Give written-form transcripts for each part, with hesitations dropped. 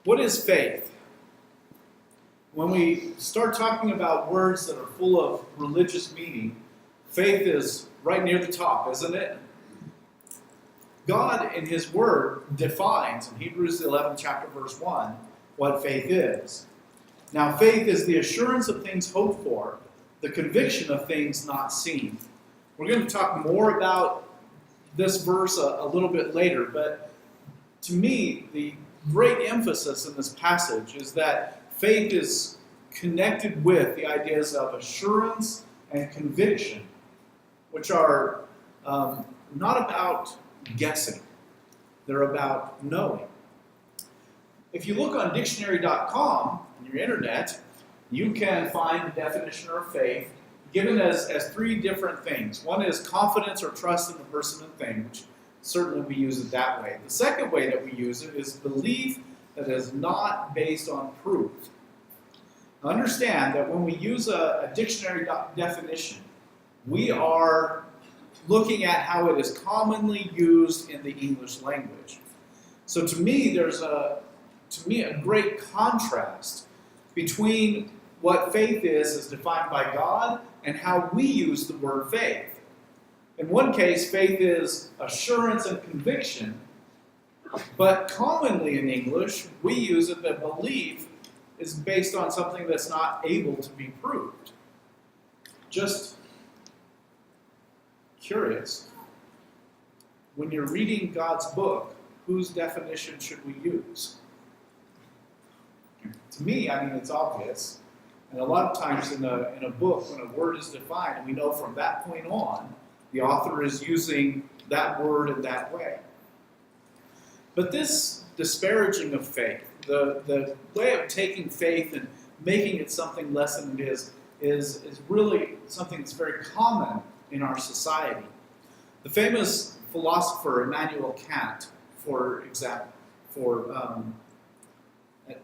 What is faith? When we start talking about words that are full of religious meaning, faith is right near the top, isn't it? God, in His Word, defines, in Hebrews 11, chapter verse 1, what faith is. Now, faith is the assurance of things hoped for, the conviction of things not seen. We're going to talk more about this verse a little bit later, but to me, the great emphasis in this passage is that faith is connected with the ideas of assurance and conviction, which are not about guessing. They're about knowing. If you look on dictionary.com on your internet, you can find the definition of faith given as three different things. One is confidence or trust in the person and thing, which certainly we use it that way. The second way that we use it is belief that is not based on proof. Now understand that when we use a dictionary definition, we are looking at how it is commonly used in the English language. So to me, there's a great contrast between what faith is as defined by God and how we use the word faith. In one case, faith is assurance and conviction, but commonly in English, we use it that belief is based on something that's not able to be proved. Just curious, when you're reading God's book, whose definition should we use? To me, it's obvious. And a lot of times in a book, when a word is defined, and we know from that point on, the author is using that word in that way. But this disparaging of faith, the way of taking faith and making it something less than it is really something that's very common in our society. The famous philosopher Immanuel Kant,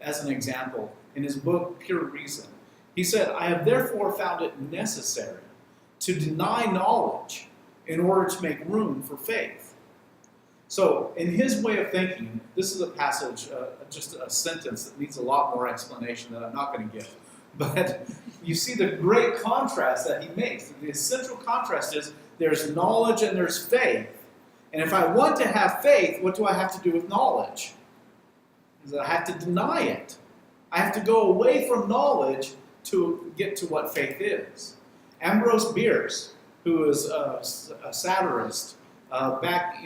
as an example, in his book Pure Reason, he said, "I have therefore found it necessary to deny knowledge in order to make room for faith." So, in his way of thinking, this is a passage, just a sentence that needs a lot more explanation that I'm not going to give. But you see the great contrast that he makes. The essential contrast is there's knowledge and there's faith. And if I want to have faith, what do I have to do with knowledge? I have to deny it. I have to go away from knowledge to get to what faith is. Ambrose Bierce, who is a satirist, back,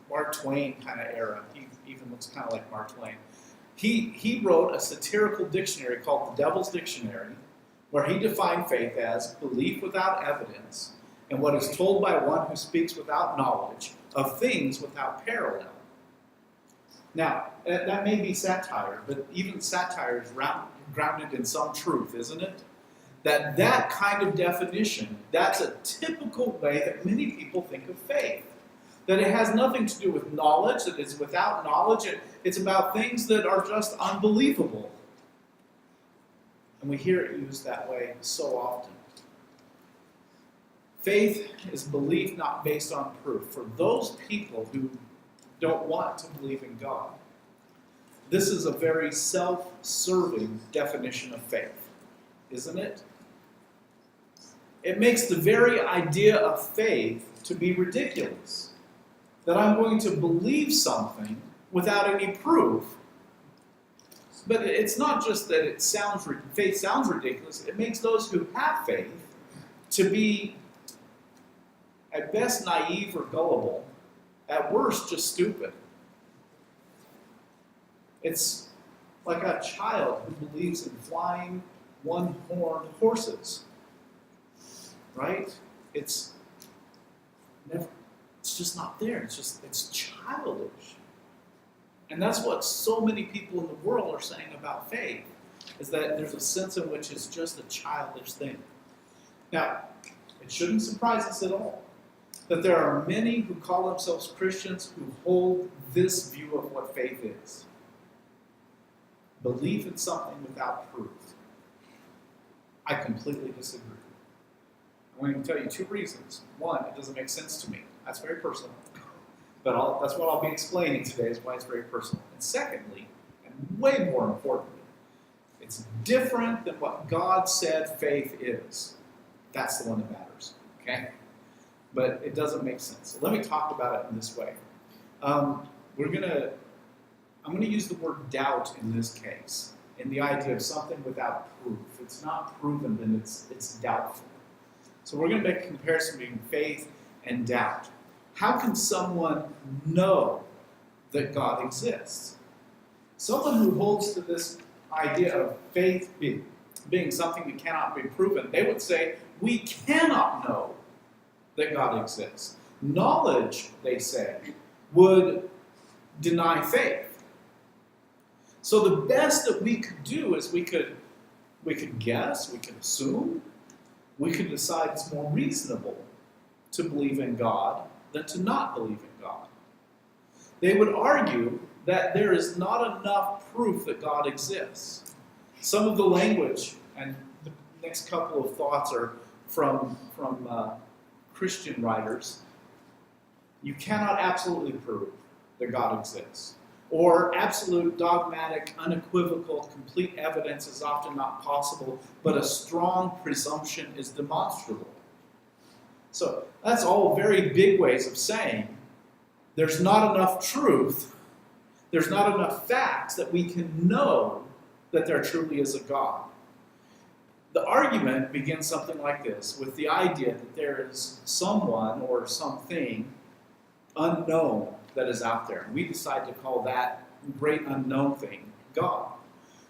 Mark Twain kind of era. He even looks kind of like Mark Twain. He wrote a satirical dictionary called The Devil's Dictionary, where he defined faith as belief without evidence and what is told by one who speaks without knowledge of things without parallel. Now, that may be satire, but even satire is grounded in some truth, isn't it? That kind of definition, that's a typical way that many people think of faith. That it has nothing to do with knowledge, that it's without knowledge, it's about things that are just unbelievable. And we hear it used that way so often. Faith is belief not based on proof. For those people who don't want to believe in God, this is a very self-serving definition of faith, isn't it? It makes the very idea of faith to be ridiculous. That I'm going to believe something without any proof. But it's not just that faith sounds ridiculous. It makes those who have faith to be, at best, naive or gullible, at worst, just stupid. It's like a child who believes in flying one-horned horses, right? It's just not there. It's childish. And that's what so many people in the world are saying about faith, is that there's a sense in which it's just a childish thing. Now, it shouldn't surprise us at all that there are many who call themselves Christians who hold this view of what faith is. Belief in something without proof. I completely disagree. I'm going to tell you two reasons. One, it doesn't make sense to me. That's very personal. But that's what I'll be explaining today, is why it's very personal. And secondly, and way more importantly, it's different than what God said faith is. That's the one that matters, okay? But it doesn't make sense. So let me talk about it in this way. I'm going to use the word doubt in this case, in the idea of something without proof. It's not proven, then it's doubtful. So we're going to make a comparison between faith and doubt. How can someone know that God exists? Someone who holds to this idea of faith being something that cannot be proven, they would say, we cannot know that God exists. Knowledge, they say, would deny faith. So the best that we could do is we could guess, we could assume, we could decide it's more reasonable to believe in God than to not believe in God. They would argue that there is not enough proof that God exists. Some of the language, and the next couple of thoughts are from Christian writers. You cannot absolutely prove that God exists. Or absolute, dogmatic, unequivocal, complete evidence is often not possible, but a strong presumption is demonstrable. So that's all very big ways of saying there's not enough truth, there's not enough facts that we can know that there truly is a God. The argument begins something like this, with the idea that there is someone or something unknown that is out there. And we decide to call that great unknown thing God.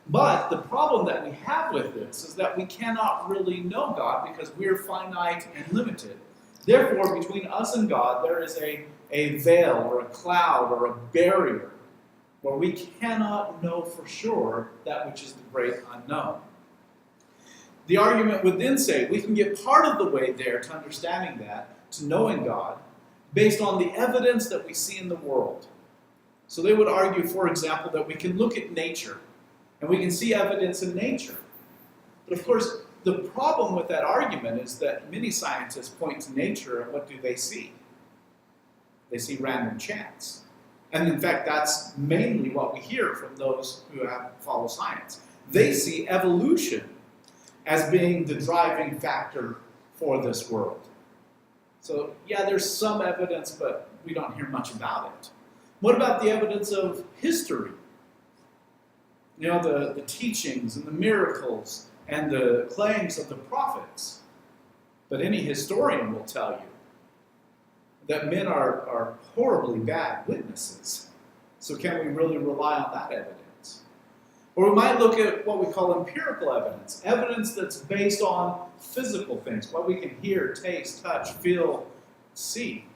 But the problem that we have with this is that we cannot really know God because we're finite and limited. Therefore, between us and God, there is a veil or a cloud or a barrier where we cannot know for sure that which is the great unknown. The argument would then say we can get part of the way there to understanding that, to knowing God, based on the evidence that we see in the world. So they would argue, for example, that we can look at nature, and we can see evidence in nature. But of course, the problem with that argument is that many scientists point to nature, and what do they see? They see random chance. And in fact, that's mainly what we hear from those who follow science. They see evolution as being the driving factor for this world. So, yeah, there's some evidence, but we don't hear much about it. What about the evidence of history? You know, the teachings and the miracles and the claims of the prophets. But any historian will tell you that men are horribly bad witnesses. So can we really rely on that evidence? Or we might look at what we call empirical evidence, evidence that's based on physical things, what we can hear, taste, touch, feel, see.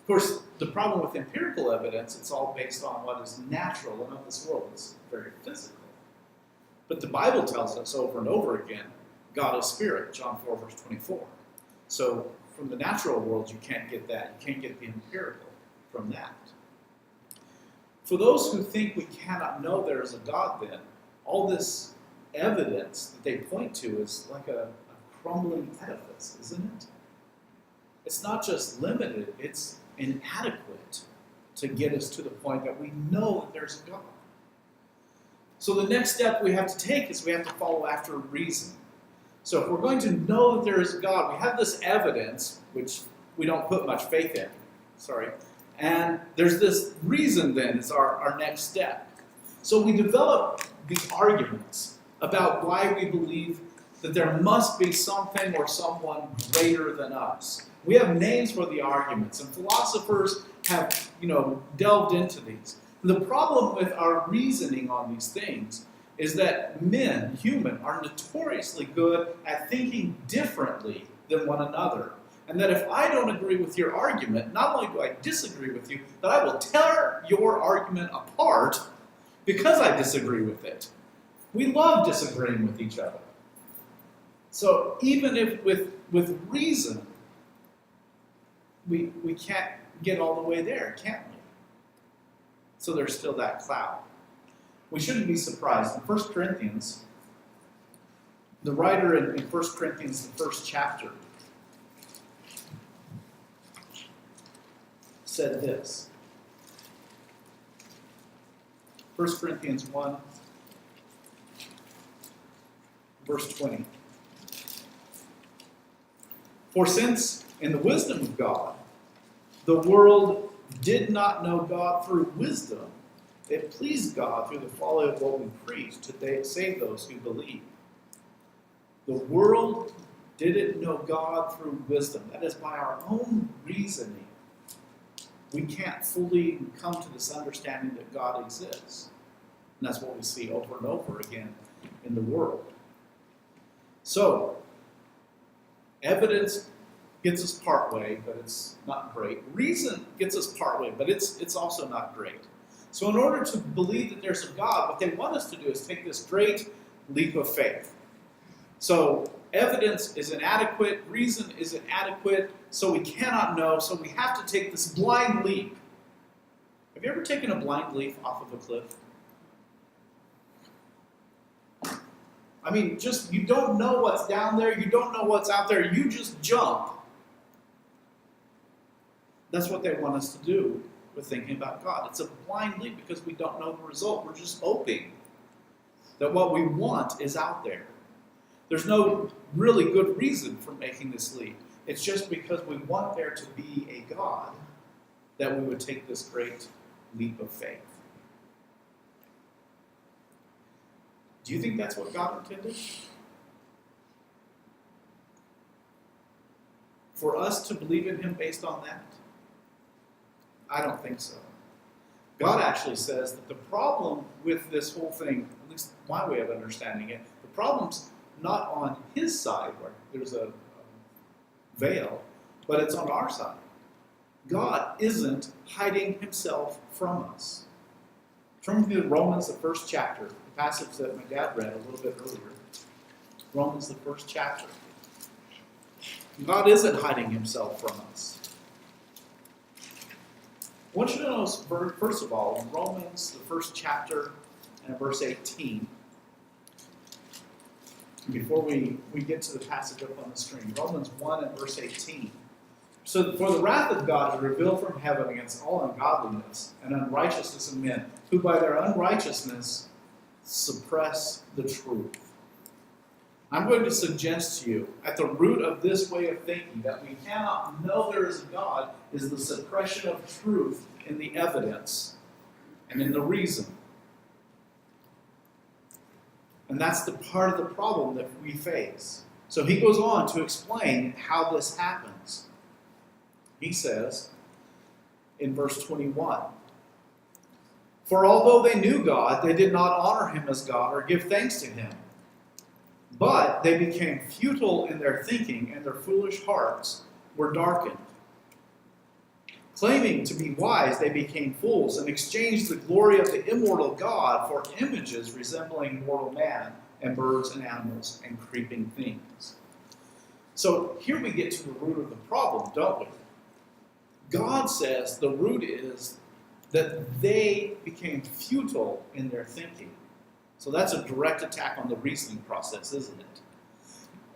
Of course, the problem with empirical evidence, it's all based on what is natural and of this world. It's very physical. But the Bible tells us over and over again, God is spirit, John 4, verse 24. So from the natural world, you can't get that. You can't get the empirical from that. For those who think we cannot know there is a God then, all this evidence that they point to is like a crumbling edifice, isn't it? It's not just limited, it's inadequate to get us to the point that we know that there's a God. So the next step we have to take is we have to follow after reason. So if we're going to know that there is a God, we have this evidence, which we don't put much faith in, and there's this reason then is our next step. So we develop these arguments about why we believe that there must be something or someone greater than us. We have names for the arguments, and philosophers have, delved into these. The problem with our reasoning on these things is that men, human, are notoriously good at thinking differently than one another. And that if I don't agree with your argument, not only do I disagree with you, but I will tear your argument apart because I disagree with it. We love disagreeing with each other. So even if with reason, we can't get all the way there, can't we? So there's still that cloud. We shouldn't be surprised. In 1 Corinthians, the writer in 1 Corinthians, the first chapter, said this. 1 Corinthians 1, verse 20. For since in the wisdom of God, the world did not know God through wisdom, it pleased God through the folly of what we preach to save those who believe. The world didn't know God through wisdom. That is, by our own reasoning, we can't fully come to this understanding that God exists. And that's what we see over and over again in the world. So, evidence gets us part way, but it's not great. Reason gets us part way, but it's also not great. So in order to believe that there's a God, what they want us to do is take this great leap of faith. So evidence is inadequate, reason is inadequate, so we cannot know, so we have to take this blind leap. Have you ever taken a blind leap off of a cliff? I mean, just, you don't know what's down there, you don't know what's out there, you just jump. That's what they want us to do with thinking about God. It's a blind leap because we don't know the result. We're just hoping that what we want is out there. There's no really good reason for making this leap. It's just because we want there to be a God that we would take this great leap of faith. Do you think that's what God intended? For us to believe in Him based on that? I don't think so. God actually says that the problem with this whole thing, at least my way of understanding it, the problem's not on His side where there's a veil, but it's on our side. God isn't hiding Himself from us. Turn to Romans, the first chapter, the passage that my dad read a little bit earlier. Romans, the first chapter. God isn't hiding Himself from us. I want you to notice, first of all, in Romans, the first chapter, and verse 18, before we get to the passage up on the screen, Romans 1 and verse 18. So, for the wrath of God is revealed from heaven against all ungodliness and unrighteousness of men, who by their unrighteousness suppress the truth. I'm going to suggest to you, at the root of this way of thinking, that we cannot know there is a God, is the suppression of truth in the evidence and in the reason. And that's the part of the problem that we face. So he goes on to explain how this happens. He says in verse 21, "For although they knew God, they did not honor Him as God or give thanks to Him. But they became futile in their thinking, and their foolish hearts were darkened. Claiming to be wise, they became fools and exchanged the glory of the immortal God for images resembling mortal man and birds and animals and creeping things." So here we get to the root of the problem, don't we? God says the root is that they became futile in their thinking. So that's a direct attack on the reasoning process, isn't it?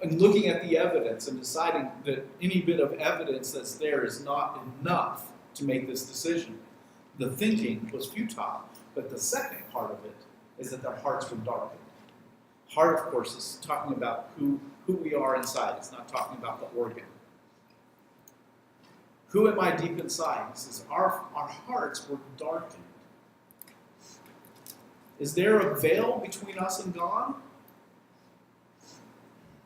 And looking at the evidence and deciding that any bit of evidence that's there is not enough to make this decision. The thinking was futile. But the second part of it is that their hearts were darkened. Heart, of course, is talking about who we are inside. It's not talking about the organ. Who am I deep inside? He says our hearts were darkened. Is there a veil between us and God?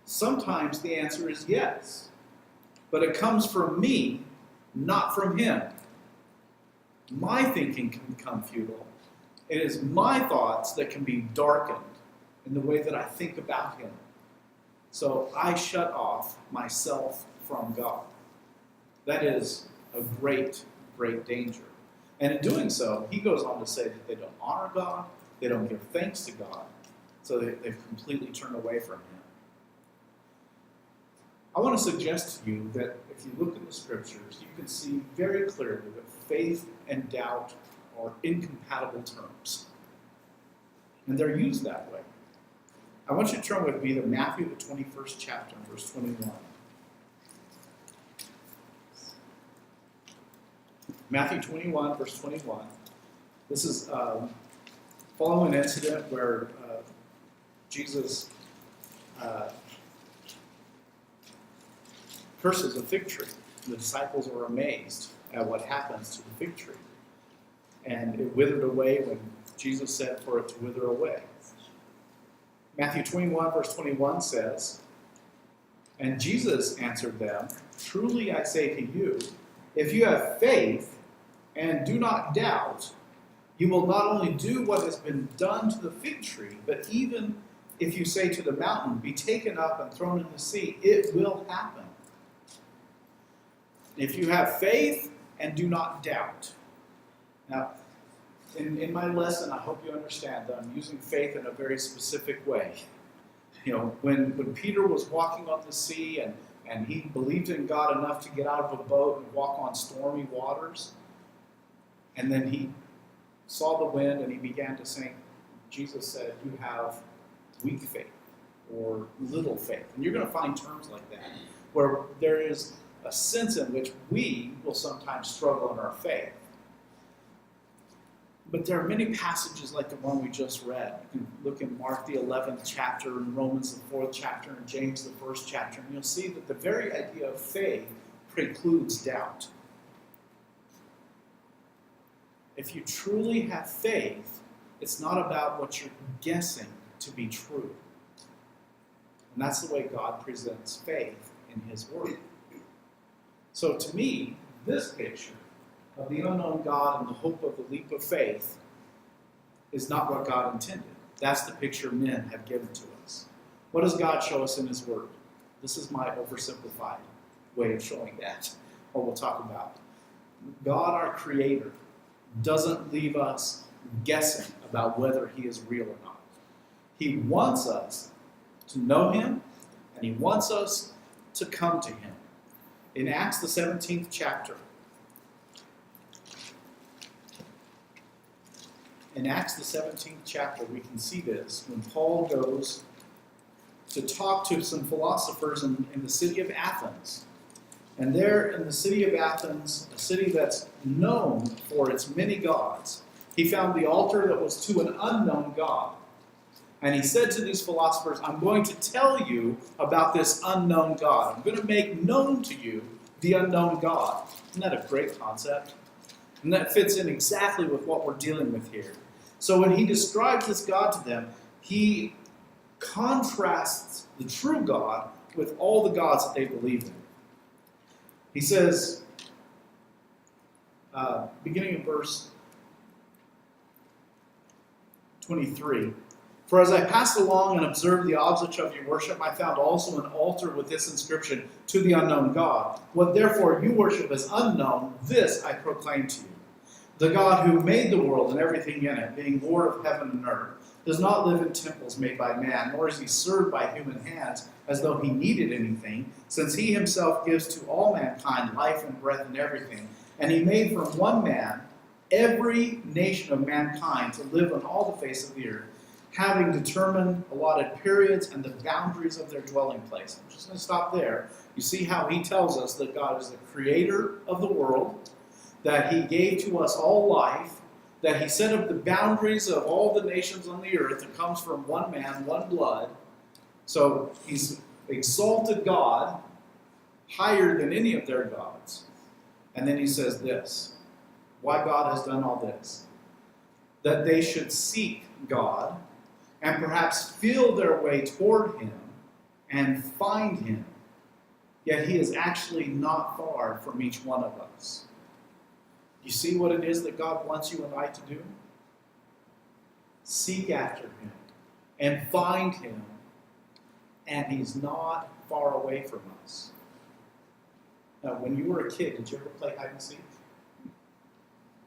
Sometimes the answer is yes. But it comes from me, not from Him. My thinking can become futile. It is my thoughts that can be darkened in the way that I think about Him. So I shut off myself from God. That is a great, great danger. And in doing so, he goes on to say that they don't honor God, they don't give thanks to God, so they've completely turned away from Him. I want to suggest to you that if you look at the Scriptures, you can see very clearly that faith and doubt are incompatible terms. And they're used that way. I want you to turn with me to Matthew, the 21st chapter, verse 21. Matthew 21, verse 21. This is following an incident where Jesus curses a fig tree. The disciples are amazed at what happens to the fig tree. And it withered away when Jesus said for it to wither away. Matthew 21, verse 21 says, "And Jesus answered them, 'Truly I say to you, if you have faith and do not doubt, you will not only do what has been done to the fig tree, but even if you say to the mountain, be taken up and thrown in the sea, it will happen.' If you have faith and do not doubt." Now, in my lesson, I hope you understand that I'm using faith in a very specific way. You know, when Peter was walking on the sea and he believed in God enough to get out of a boat and walk on stormy waters, and then he saw the wind and he began to sink, Jesus said, "You have weak faith," or little faith. And you're going to find terms like that, where there is a sense in which we will sometimes struggle in our faith. But there are many passages like the one we just read. You can look in Mark the 11th chapter, and Romans the 4th chapter, and James the 1st chapter, and you'll see that the very idea of faith precludes doubt. If you truly have faith, it's not about what you're guessing to be true. And that's the way God presents faith in His Word. So to me, this picture of the unknown God and the hope of the leap of faith is not what God intended. That's the picture men have given to us. What does God show us in His Word? This is my oversimplified way of showing that, what we'll talk about. God, our Creator, doesn't leave us guessing about whether He is real or not. He wants us to know Him, and He wants us to come to Him. In Acts the 17th chapter, we can see this when Paul goes to talk to some philosophers in the city of Athens. And there in the city of Athens, a city that's known for its many gods, he found the altar that was to an unknown God. And he said to these philosophers, "I'm going to tell you about this unknown God. I'm going to make known to you the unknown God." Isn't that a great concept? And that fits in exactly with what we're dealing with here. So when he describes this God to them, he contrasts the true God with all the gods that they believe in. He says, beginning in verse 23, "For as I passed along and observed the object of your worship, I found also an altar with this inscription, 'To the unknown God.' What therefore you worship as unknown, this I proclaim to you. The God who made the world and everything in it, being Lord of heaven and earth, does not live in temples made by man, nor is he served by human hands as though he needed anything, since he himself gives to all mankind life and breath and everything. And he made from one man every nation of mankind to live on all the face of the earth, having determined allotted periods and the boundaries of their dwelling place." I'm just going to stop there. You see how he tells us that God is the creator of the world, that he gave to us all life, that he set up the boundaries of all the nations on the earth. It comes from one man, one blood. So he's exalted God higher than any of their gods. And then he says this, why God has done all this. That they should seek God and perhaps feel their way toward him and find him. Yet he is actually not far from each one of us. You see what it is that God wants you and I to do? Seek after him and find him, and he's not far away from us. Now, when you were a kid, did you ever play hide and seek?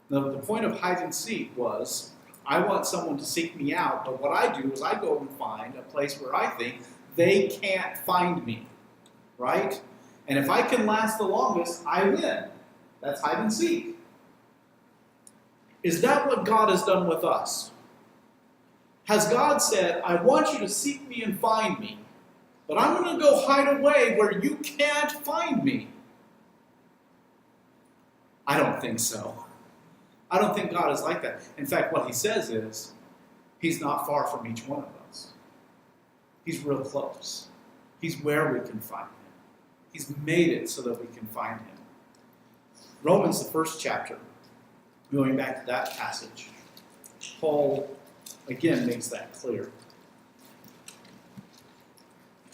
Now, the point of hide and seek was, I want someone to seek me out, but what I do is I go and find a place where I think they can't find me, right? And if I can last the longest, I win. That's hide and seek. Is that what God has done with us? Has God said, I want you to seek me and find me, but I'm going to go hide away where you can't find me? I don't think so. I don't think God is like that. In fact, what he says is, He's not far from each one of us. He's real close. He's where we can find him. He's made it so that we can find him. Romans, the first chapter, going back to that passage, Paul again makes that clear.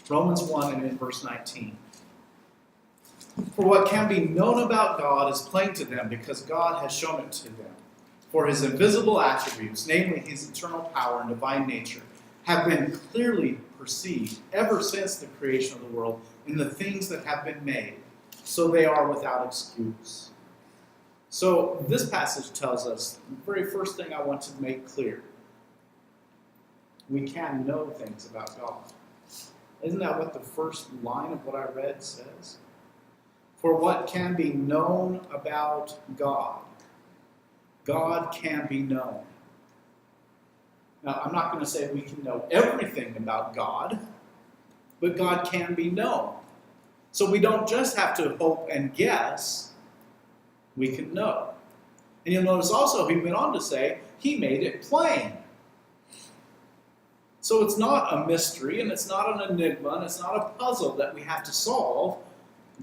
Romans 1 and in verse 19. For what can be known about God is plain to them because God has shown it to them. For his invisible attributes, namely his eternal power and divine nature, have been clearly perceived ever since the creation of the world in the things that have been made, so they are without excuse. So this passage tells us, the very first thing I want to make clear, we can know things about God. Isn't that what the first line of what I read says? For what can be known about God? God can be known. Now, I'm not going to say we can know everything about God, but God can be known. So we don't just have to hope and guess, we can know. And you'll notice also, he went on to say, he made it plain. So it's not a mystery, and it's not an enigma, and it's not a puzzle that we have to solve.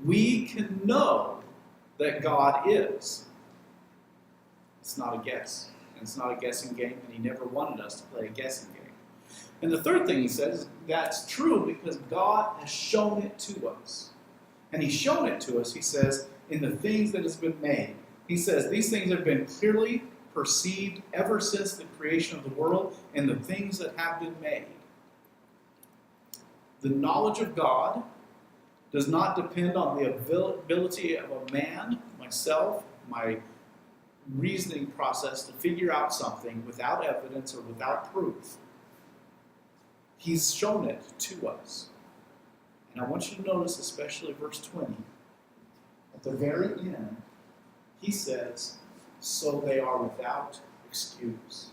We can know that God is. It's not a guess. And it's not a guessing game, and he never wanted us to play a guessing game. And the third thing he says, that's true because God has shown it to us. And he's shown it to us, he says, in the things that has been made. He says these things have been clearly perceived ever since the creation of the world and the things that have been made. The knowledge of God does not depend on the ability of a man, myself, my reasoning process to figure out something without evidence or without proof. He's shown it to us. And I want you to notice, especially verse 20, at the very end, he says, so they are without excuse.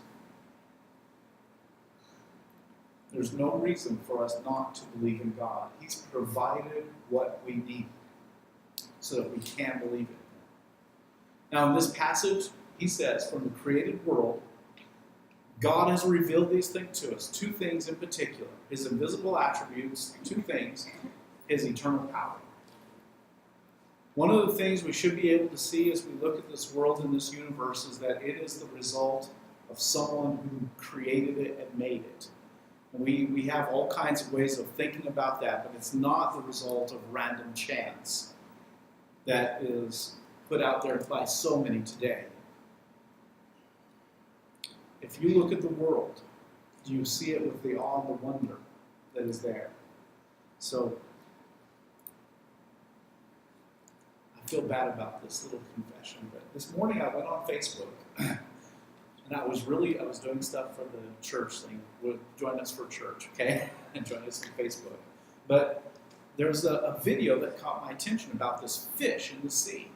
There's no reason for us not to believe in God. He's provided what we need so that we can believe in him. Now, in this passage, he says, from the created world, God has revealed these things to us. Two things in particular. His invisible attributes, two things, his eternal power. One of the things we should be able to see as we look at this world and this universe is that it is the result of someone who created it and made it. And we have all kinds of ways of thinking about that, but it's not the result of random chance that is put out there by so many today. If you look at the world, do you see it with the awe and the wonder that is there? So, I feel bad about this little confession, but this morning I went on Facebook, and I was doing stuff for the church thing. Join us for church, okay? And join us on Facebook. But there's a video that caught my attention about this fish in the sea.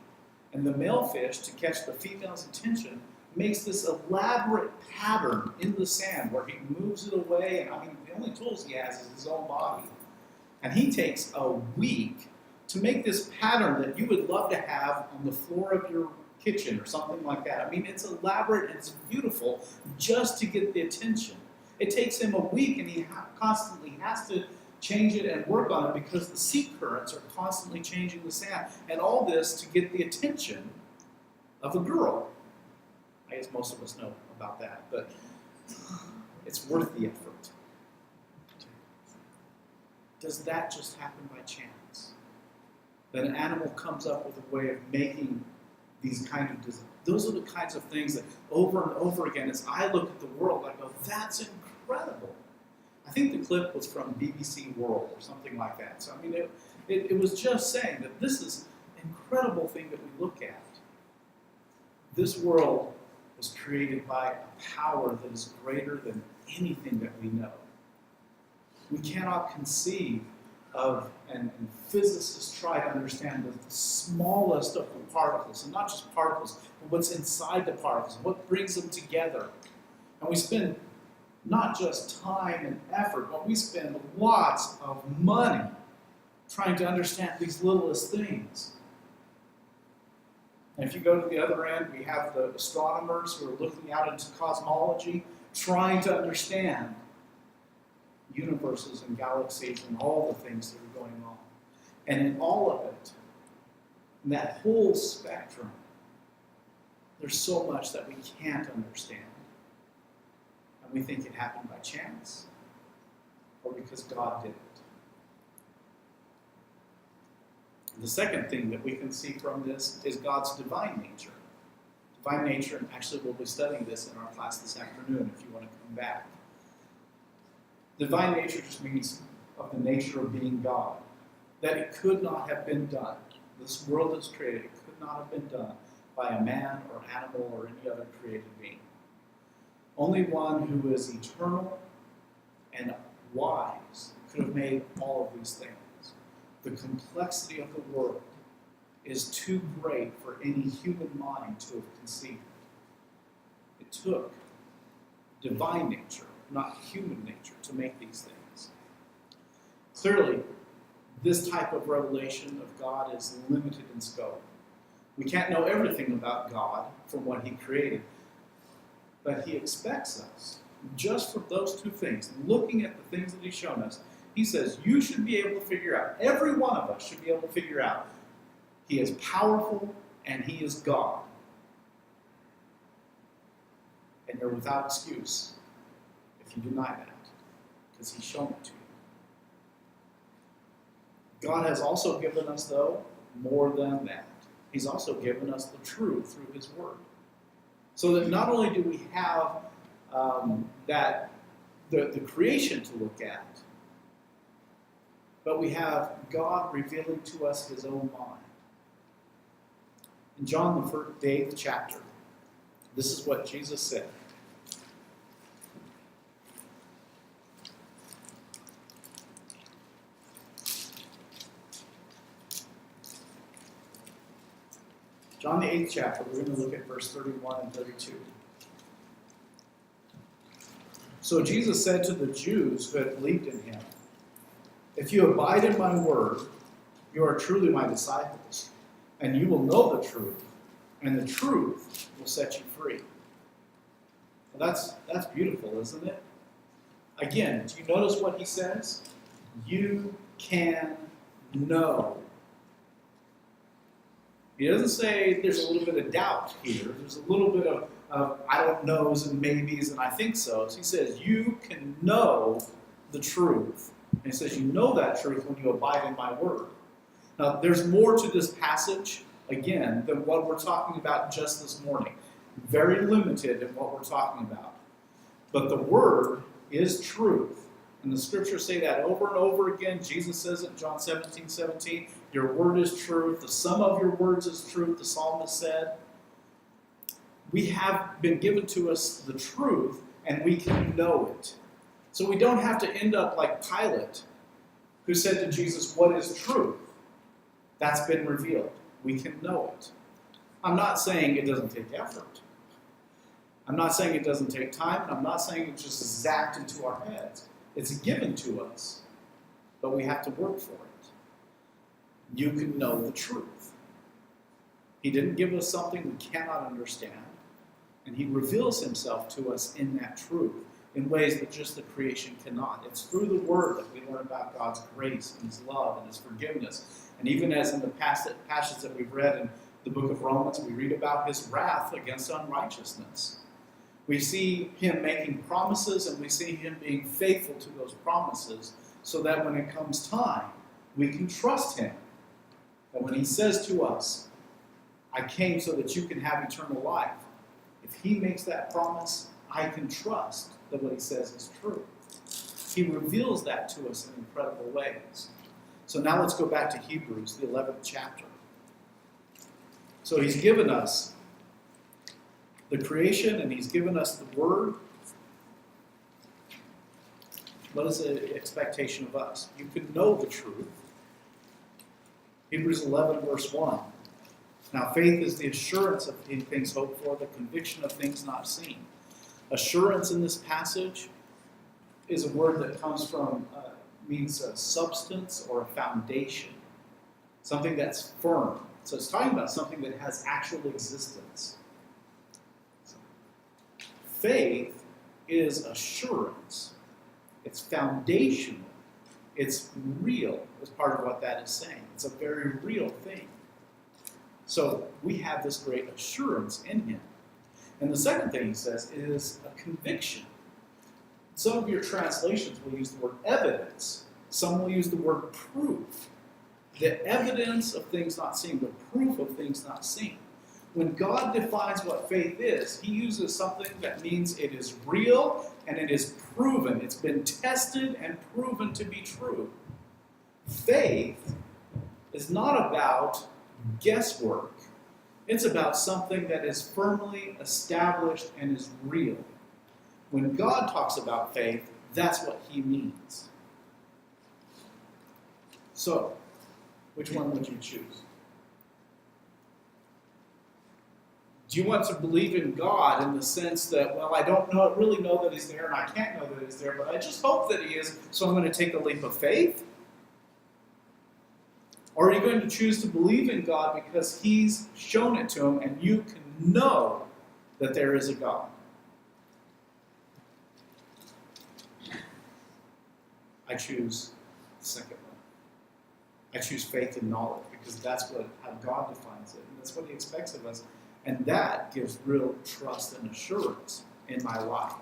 And the male fish, to catch the female's attention, makes this elaborate pattern in the sand where he moves it away. And I mean, the only tools he has is his own body. And he takes a week to make this pattern that you would love to have on the floor of your kitchen or something like that. I mean, it's elaborate and it's beautiful just to get the attention. It takes him a week, and he constantly has to change it and work on it because the sea currents are constantly changing the sand. And all this to get the attention of a girl. I guess most of us know about that, but it's worth the effort. Does that just happen by chance? That an animal comes up with a way of making these kind of designs? Those are the kinds of things that over and over again, as I look at the world, I go, that's incredible. I think the clip was from BBC World or something like that. So, I mean, it was just saying that this is an incredible thing that we look at. This world was created by a power that is greater than anything that we know. We cannot conceive of, and physicists try to understand the smallest of the particles, and not just particles, but what's inside the particles, what brings them together. And we spend not just time and effort, but we spend lots of money trying to understand these littlest things. And if you go to the other end, we have the astronomers who are looking out into cosmology, trying to understand universes and galaxies and all the things that are going on. And in all of it, in that whole spectrum, there's so much that we can't understand. And we think it happened by chance or because God did it. The second thing that we can see from this is God's divine nature. Divine nature, and actually we'll be studying this in our class this afternoon if you want to come back. Divine nature just means of the nature of being God. That it could not have been done. This world is created. It could not have been done by a man or animal or any other created being. Only one who is eternal and wise could have made all of these things. The complexity of the world is too great for any human mind to have conceived. It took divine nature, not human nature, to make these things. Clearly, this type of revelation of God is limited in scope. We can't know everything about God from what He created, but He expects us, just for those two things, looking at the things that He's shown us, He says, you should be able to figure out, every one of us should be able to figure out, He is powerful and He is God. And you're without excuse if you deny that, because He's shown it to you. God has also given us, though, more than that. He's also given us the truth through His Word. So that not only do we have the creation to look at, but we have God revealing to us His own mind. In John, the 8th chapter, this is what Jesus said. John, the 8th chapter, we're going to look at verse 31 and 32. So Jesus said to the Jews who had believed in Him, if you abide in my word, you are truly my disciples, and you will know the truth, and the truth will set you free. Well, that's beautiful, isn't it? Again, do you notice what He says? You can know. He doesn't say there's a little bit of doubt here. There's a little bit of I don't knows and maybes and I think so's. He says you can know the truth. And He says you know that truth when you abide in my word. Now, there's more to this passage, again, than what we're talking about just this morning. Very limited in what we're talking about. But the word is truth. And the scriptures say that over and over again. Jesus says it in John 17:17. Your word is truth. The sum of your words is truth, the psalmist said. We have been given to us the truth, and we can know it. So we don't have to end up like Pilate, who said to Jesus, what is truth? That's been revealed. We can know it. I'm not saying it doesn't take effort. I'm not saying it doesn't take time. And I'm not saying it just zapped into our heads. It's given to us, but we have to work for it. You can know the truth. He didn't give us something we cannot understand, and He reveals Himself to us in that truth in ways that just the creation cannot. It's through the Word that we learn about God's grace and His love and His forgiveness. And even as in the passage that we've read in the book of Romans, we read about His wrath against unrighteousness. We see Him making promises, and we see Him being faithful to those promises so that when it comes time, we can trust Him. And when He says to us, I came so that you can have eternal life, if He makes that promise, I can trust that what He says is true. He reveals that to us in incredible ways. So now let's go back to Hebrews, the 11th chapter. So He's given us the creation, and He's given us the Word. What is the expectation of us? You can know the truth. Hebrews 11, verse 1. Now faith is the assurance of things hoped for, the conviction of things not seen. Assurance in this passage is a word that comes from, means a substance or a foundation. Something that's firm. So it's talking about something that has actual existence. Faith is assurance. It's foundational. It's real, is part of what that is saying. It's a very real thing. So we have this great assurance in him. And the second thing he says is a conviction. Some of your translations will use the word evidence. Some will use the word proof. The evidence of things not seen, the proof of things not seen. When God defines what faith is, he uses something that means it is real and it is proven. It's been tested and proven to be true. Faith is not about guesswork. It's about something that is firmly established and is real. When God talks about faith, that's what he means. So, which one would you choose? Do you want to believe in God in the sense that, well, I don't really know that he's there, and I can't know that he's there, but I just hope that he is, so I'm going to take a leap of faith? Or are you going to choose to believe in God because he's shown it to him, and you can know that there is a God? I choose the second one. I choose faith and knowledge because that's how God defines it, and that's what he expects of us. And that gives real trust and assurance in my life.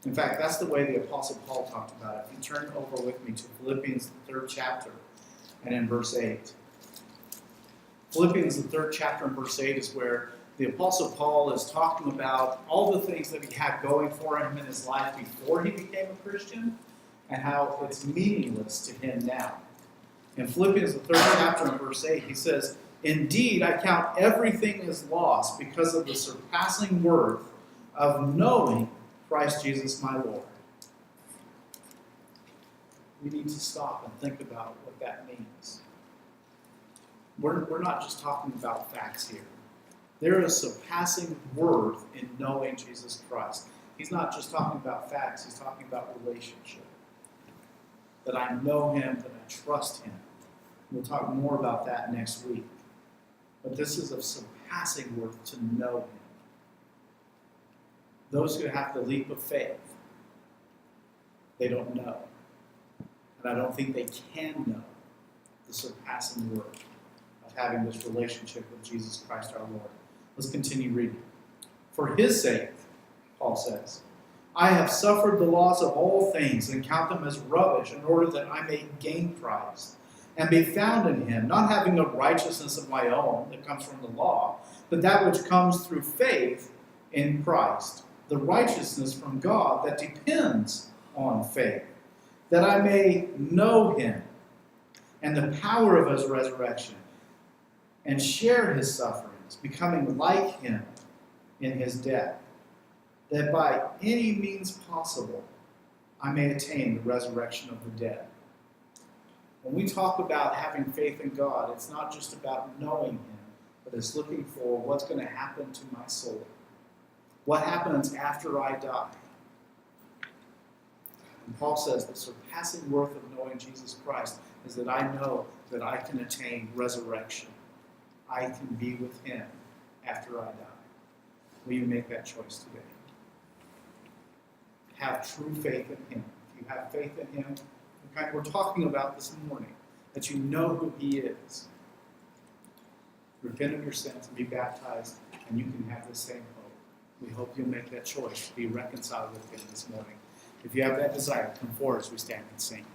In fact, that's the way the Apostle Paul talked about it. If you turn over with me to Philippians, the 3rd chapter, and in verse 8. Philippians, the 3rd chapter, and verse 8 is where the Apostle Paul is talking about all the things that he had going for him in his life before he became a Christian, and how it's meaningless to him now. In Philippians, the 3rd chapter, and verse 8, he says, "Indeed, I count everything as loss because of the surpassing worth of knowing Christ Jesus my Lord." We need to stop and think about what that means. We're not just talking about facts here. There is surpassing worth in knowing Jesus Christ. He's not just talking about facts, he's talking about relationship. That I know him, that I trust him. We'll talk more about that next week. But this is of surpassing worth to know him. Those who have the leap of faith, they don't know. And I don't think they can know the surpassing worth of having this relationship with Jesus Christ our Lord. Let's continue reading. "For his sake," Paul says, "I have suffered the loss of all things and count them as rubbish in order that I may gain Christ and be found in him, not having a righteousness of my own that comes from the law, but that which comes through faith in Christ, the righteousness from God that depends on faith, that I may know him and the power of his resurrection and share his sufferings, becoming like him in his death, that by any means possible I may attain the resurrection of the dead." When we talk about having faith in God, it's not just about knowing him, but it's looking for what's going to happen to my soul. What happens after I die? And Paul says the surpassing worth of knowing Jesus Christ is that I know that I can attain resurrection. I can be with him after I die. Will you make that choice today? Have true faith in him. If you have faith in him, the kind we're talking about this morning, that you know who he is. Repent of your sins and be baptized, and you can have the same hope. We hope you'll make that choice to be reconciled with him this morning. If you have that desire, come forward as we stand and sing.